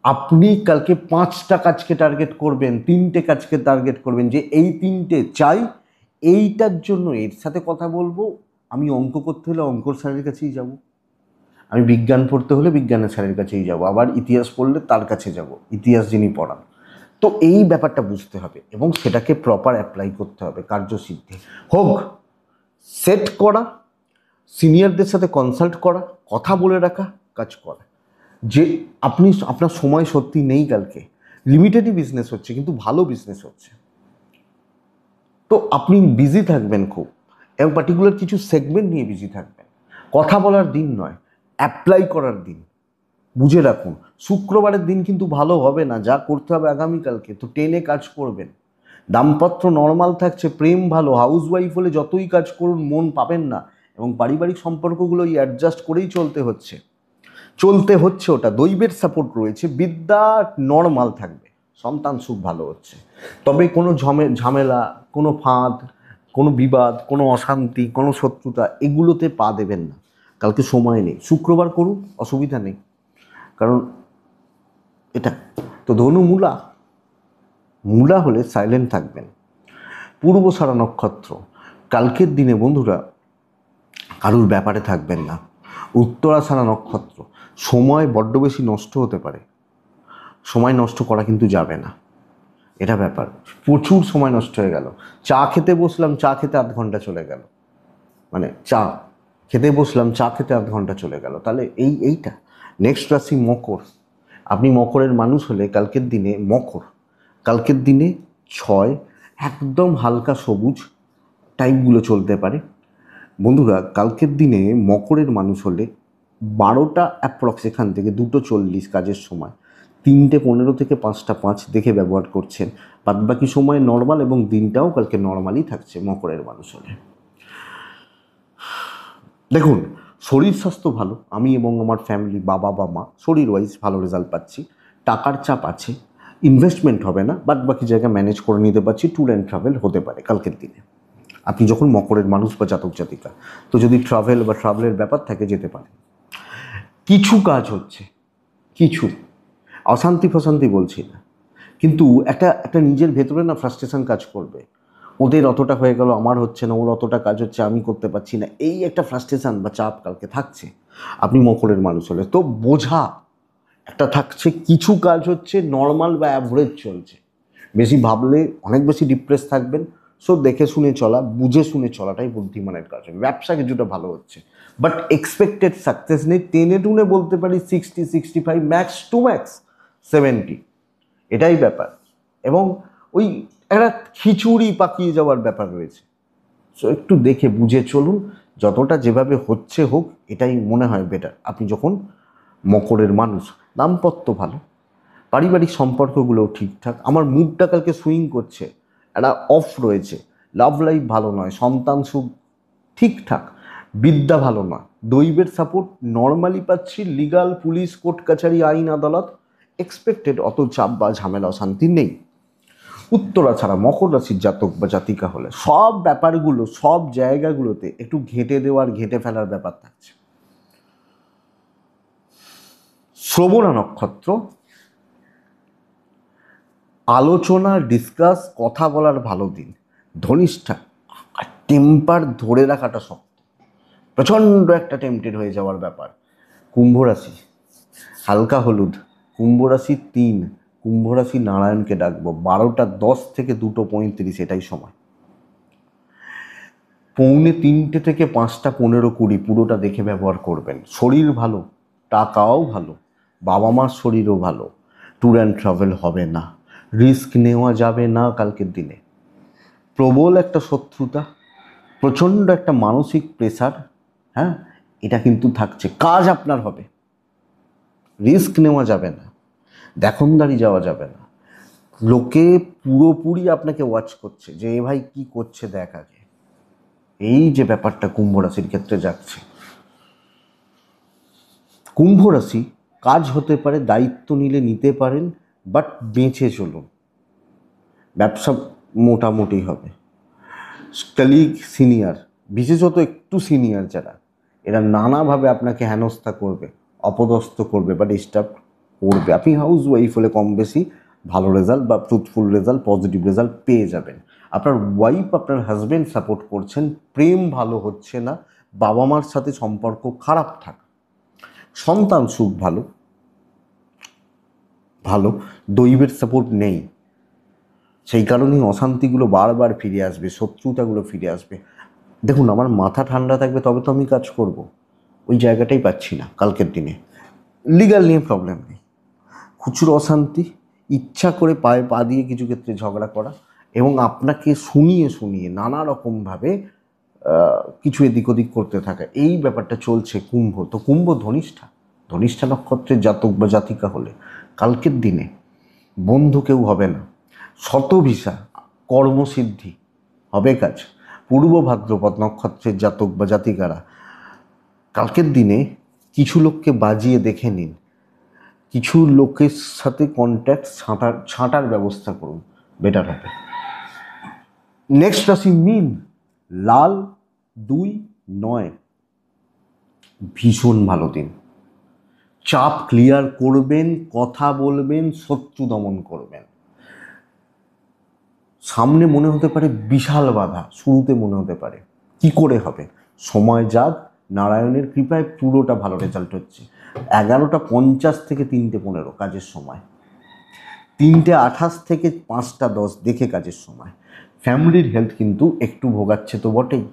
আপনি কালকে 5টা কাজকে টার্গেট করবেন, 3টে কাজকে টার্গেট করবেন, যে এই 3টে চাই, এইটার জন্য এর সাথে কথা বলবো। আমি অঙ্ক করতে হলে অঙ্কর স্যারের কাছেই যাব, আমি বিজ্ঞান পড়তে হলে বিজ্ঞানের স্যারের কাছেই যাব, আবার ইতিহাস পড়লে তার কাছে যাব, ইতিহাস যিনি পড়ান। তো এই ব্যাপারটা বুঝতে হবে এবং সেটাকে প্রপার অ্যাপ্লাই করতে হবে। কার্যসিদ্ধি হোক, সেট করা, সিনিয়রদের সাথে কনসাল্ট করা, কথা বলে রাখা, কাজ করা। যে আপনার সময় সত্যি নেই, কালকে লিমিটেডই বিজনেস হচ্ছে, কিন্তু ভালো বিজনেস হচ্ছে, তো আপনি বিজি থাকবেন খুব, এবং পার্টিকুলার কিছু সেগমেন্ট নিয়ে বিজি থাকবেন। কথা বলার দিন নয়, অ্যাপ্লাই করার দিন, বুঝে রাখুন। শুক্রবারের দিন কিন্তু ভালো হবে না, যা করতে হবে আগামীকালকে, তো টেনে কাজ করবেন। দাম্পত্য নর্মাল থাকছে, প্রেম ভালো, হাউস ওয়াইফ হলে যতই কাজ করুন মন পাবেন না, এবং পারিবারিক সম্পর্কগুলো অ্যাডজাস্ট করেই চলতে হচ্ছে, ওটা দৈবের সাপোর্ট রয়েছে, বিদ্যা নর্মাল থাকবে, সন্তান সুখ ভালো হচ্ছে। তবে কোনো ঝামেলা, কোনো ফাঁদ, কোনো বিবাদ, কোনো অশান্তি, কোনো শত্রুতা, এগুলোতে পা দেবেন না, কালকে সময় নেই। শুক্রবার করুন, অসুবিধা নেই, কারণ এটা তো ধনু মূলা হলে সাইলেন্ট থাকবেন। পূর্বসারা নক্ষত্র, কালকের দিনে বন্ধুরা কারুর ব্যাপারে থাকবেন না। উত্তরাষাঢ়া নক্ষত্র, সময় বড্ড বেশি নষ্ট হতে পারে, সময় নষ্ট করা কিন্তু যাবে না, এটা ব্যাপার। প্রচুর সময় নষ্ট হয়ে গেল, চা খেতে বসলাম, চা খেতে আধ ঘন্টা চলে গেল, মানে চা খেতে বসলাম, চা খেতে আধ ঘন্টা চলে গেল, তাহলে এইটা। নেক্সট রাশি মকর। আপনি মকরের মানুষ হলে কালকের দিনে কালকের দিনে 6, একদম হালকা সবুজ টাইপগুলো চলতে পারে। বন্ধুরা, কালকের দিনে মকরের মানুষ হলে 12টা অ্যাপ্রক্স এখান থেকে 2:40 কাজের সময়, 3:15 থেকে 5:05 দেখে ব্যবহার করছেন, বাদবাকি সময় নর্মাল, এবং দিনটাও কালকে নর্মালই থাকছে মকরের মানুষ হলে। দেখুন, শরীর স্বাস্থ্য ভালো, আমি এবং আমার ফ্যামিলি, বাবা বা মা শরীর ওয়াইজ ভালো রেজাল্ট পাচ্ছি, টাকার চাপ আছে, ইনভেস্টমেন্ট হবে না, বাদবাকি জায়গা ম্যানেজ করে নিতে পারছি, ট্যুর অ্যান্ড ট্রাভেল হতে পারে কালকের দিনে। আপনি যখন মকরের মানুষ বা জাতক জাতিকা, তো যদি ট্রাভেলের ব্যাপার থাকে যেতে পারে। কিছু কাজ হচ্ছে, কিছু অশান্তি ফশান্তি বলছি না, কিন্তু একটা নিজের ভেতরে না ফ্রাস্ট্রেশন কাজ করবে, ওদের অতটা হয়ে গেল, আমার হচ্ছে না, ওর অতটা কাজ হচ্ছে, আমি করতে পারছি না, এই একটা ফ্রাস্ট্রেশন বা চাপ কালকে থাকছে। আপনি মকরের মানুষ হলে তো বোঝা একটা থাকছে, কিছু কাজ হচ্ছে নর্মাল বা অ্যাভারেজ চলছে, বেশি ভাবলে অনেক বেশি ডিপ্রেস থাকবেন। সো দেখে শুনে চলা, বুঝে শুনে চলাটাই বুদ্ধিমানের কাজ হবে। ব্যবসা কিছুটা ভালো হচ্ছে, বাট এক্সপেক্টেড সাকসেস নেই। টেনে টুনে বলতে পারি 60-65, ম্যাক্স টু ম্যাক্স 70, এটাই ব্যাপার। এবং ওই একটা খিচুড়ি পাকিয়ে যাওয়ার ব্যাপার রয়েছে। সো একটু দেখে বুঝে চলুন, যতটা যেভাবে হচ্ছে হোক, এটাই মনে হয় বেটার। আপনি যখন মকরের মানুষ, দাম্পত্য ভালো, পারিবারিক সম্পর্কগুলোও ঠিকঠাক। আমার মুডটা কালকে সুইং করছে, একটা অফ রয়েছে, লাভ লাইফ ভালো নয়, সন্তান সুখ ঠিকঠাক, বিদ্যা ভালো নয়, দৈবের সাপোর্ট নর্মালি পাচ্ছি, লিগাল পুলিশ কোর্ট কাছারি আইন আদালত এক্সপেক্টেড অত চাপ বা ঝামেলা অশান্তি নেই। উত্তরা ছাড়া মকর রাশির জাতক বা জাতিকা হলে সব ব্যাপারগুলো সব জায়গাগুলোতে একটু ঘেঁটে দেওয়ার ঘেঁটে ফেলার ব্যাপার থাকছে। শ্রবণা নক্ষত্র, আলোচনা ডিসকাস কথা বলার ভালো দিন। ধনিষ্ঠা, আর টেম্পার ধরে রাখাটা শক্ত, প্রচণ্ড একটা টেম্পটেড হয়ে যাওয়ার ব্যাপার। কুম্ভ রাশি, হালকা হলুদ, কুম্ভ রাশি 3, কুম্ভ রাশি নারায়ণকে ডাকবো 12টা 10 থেকে 2টো 35, এটাই সময়। 2:45 থেকে 5টা 15-20 পুরোটা দেখে ব্যবহার করবেন। শরীর ভালো, টাকাও ভালো, বাবা মার শরীরও ভালো, ট্যুর অ্যান্ড ট্রাভেল হবে না, রিস্ক নেওয়া যাবে না কালকের দিনে। প্রবল একটা শত্রুতা, প্রচণ্ড একটা মানসিক প্রেসার, হ্যাঁ, এটা কিন্তু থাকছে। কাজ আপনার হবে, রিস্ক নেওয়া যাবে না, দেখনদারি যাওয়া যাবে না, লোকে পুরোপুরি আপনাকে ওয়াচ করছে যে এ ভাই কী করছে দেখ আগে, এই যে ব্যাপারটা কুম্ভ রাশির ক্ষেত্রে যাচ্ছে। কুম্ভ রাশি, কাজ হতে পারে, দায়িত্ব নিলে নিতে পারেন, বাট বেঁচে চলুন। ব্যবসা মোটামুটি হবে। কলিগ, সিনিয়র, বিশেষত একটু সিনিয়র যারা, এরা নানাভাবে আপনাকে হেনস্থা করবে, অপদস্থ করবে বা ডিস্টার্ব করবে। আপনি হাউস ওয়াইফ হলে কম বেশি ভালো রেজাল্ট বা ট্রুথফুল রেজাল্ট, পজিটিভ রেজাল্ট পেয়ে যাবেন। আপনার ওয়াইফ, আপনার হাজব্যান্ড সাপোর্ট করছেন, প্রেম ভালো হচ্ছে না, বাবা মার সাথে সম্পর্ক খারাপ থাকা, সন্তান সুখ ভালো ভালো, দৈবের সাপোর্ট নেই, সেই কারণেই অশান্তিগুলো বারবার ফিরে আসবে, শত্রুতাগুলো ফিরে আসবে। দেখুন, আমার মাথা ঠান্ডা থাকবে তবে তো আমি কাজ করব, ওই জায়গাটাই পাচ্ছি না কালকের দিনে। লিগাল নিয়ে প্রবলেম নেই, খুচরো অশান্তি, ইচ্ছা করে পায়ে পা দিয়ে কিছু ক্ষেত্রে ঝগড়া করা এবং আপনাকে শুনিয়ে শুনিয়ে নানা রকমভাবে কিছু এদিক ওদিক করতে থাকা, এই ব্যাপারটা চলছে কুম্ভ। তো কুম্ভ ধনিষ্ঠা, ধনিষ্ঠা নক্ষত্রের জাতক বা জাতিকা হলে কালকের দিনে বন্ধু কেউ হবে না, শতভিসা কর্মসিদ্ধি হবে কাজ। পূর্ব ভাদ্রপদ নক্ষত্রের জাতক বা জাতিকারা কালকের দিনে কিছু লোককে বাজিয়ে দেখে নিন, কিছু লোকের সাথে কন্ট্যাক্ট ছাঁটার ব্যবস্থা করুন, বেটার হবে। নেক্সট রাশি মীন, লাল 2-9, ভীষণ ভালো দিন। চাপ ক্লিয়ার করবেন, কথা বলবেন, শত্রু দমন করবেন। সামনে মনে হতে পারে বিশাল বাধা, শুরুতে মনে হতে পারে কি করে হবে, সময় যাক, নারায়ণের কৃপায় পুরোটা ভালো রেজাল্ট হচ্ছে। 11টা 50 থেকে 3টে 15 কাজের সময়, 3টে 28 থেকে 5টা 10 দেখে কাজের সময়। ফ্যামিলির হেলথ কিন্তু একটু ভোগাচ্ছে তো বটেই,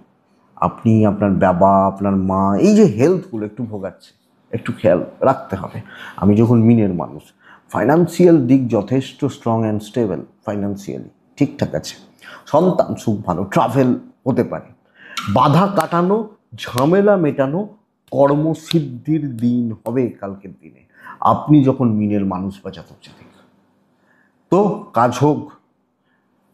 আপনি, আপনার বাবা, আপনার মা, এই যে হেলথগুলো একটু ভোগাচ্ছে, একটু খেয়াল রাখতে হবে। আমি যখন মিনের মানুষ, ফাইন্যান্সিয়াল দিক যথেষ্ট স্ট্রং অ্যান্ড স্টেবল, ফাইন্যান্সিয়ালি ঠিকঠাক আছে, সন্তান সুখ ভালো, ট্রাভেল হতে পারে, বাধা কাটানো, ঝামেলা মেটানো, কর্মসিদ্ধির দিন হবে কালকের দিনে আপনি যখন মিনের মানুষ বা জাতক জাতিকা। তো কাজ হোক,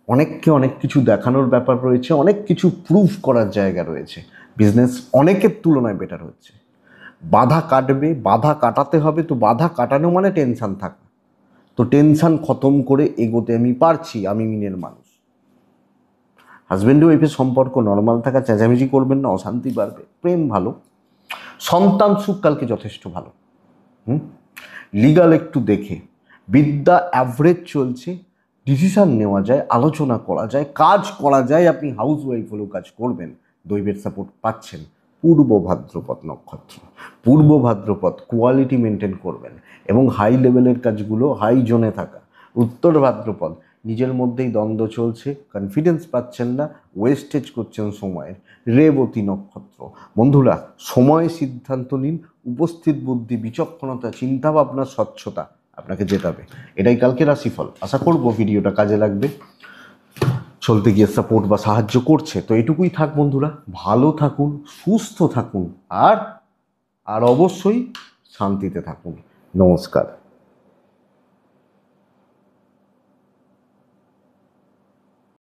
অনেককে অনেক কিছু দেখানোর ব্যাপার রয়েছে, অনেক কিছু প্রুভ করার জায়গা রয়েছে, বিজনেস অনেকের তুলনায় বেটার হচ্ছে। বাধা কাটবে, বাধা কাটাতে হবে, তো বাধা কাটানো মানে টেনশান থাকা, তো টেনশান খতম করে এগোতে আমি পারছি, আমি মিনের মানুষ। হাজব্যান্ড ওয়াইফের সম্পর্ক নর্মাল থাকা, চেঁচামেচি করবেন না, অশান্তি বাড়বে, প্রেম ভালো, সন্তান সুখ কালকে যথেষ্ট ভালো। লিগাল একটু দেখে, বিদ্যা অ্যাভারেজ চলছে, ডিসিশান নেওয়া যায়, আলোচনা করা যায়, কাজ করা যায়। আপনি হাউস ওয়াইফ হলেও কাজ করবেন, দৈবের সাপোর্ট পাচ্ছেন। পূর্ব ভাদ্রপদ নক্ষত্র, পূর্ব ভাদ্রপদ কোয়ালিটি মেনটেন করবেন এবং হাই লেভেলের কাজগুলো হাই জোনে থাকা। উত্তর ভাদ্রপদ নিজের মধ্যেই দ্বন্দ্ব চলছে, কনফিডেন্স পাচ্ছেন না, ওয়েস্টেজ করছেন সময়ের। রেবতী নক্ষত্র, বন্ধুরা সময়ে সিদ্ধান্ত নিন, উপস্থিত বুদ্ধি, বিচক্ষণতা, চিন্তাভাবনা, স্বচ্ছতা আপনাকে জেতাবে। এটাই কালকে রাশিফল। আশা করব ভিডিওটা কাজে লাগবে, চলতে গিয়ে সাপোর্ট বা সাহায্য করছে। তো এটুকুই থাক বন্ধুরা, ভালো থাকুন, সুস্থ থাকুন, আর অবশ্যই শান্তিতে থাকুন। নমস্কার।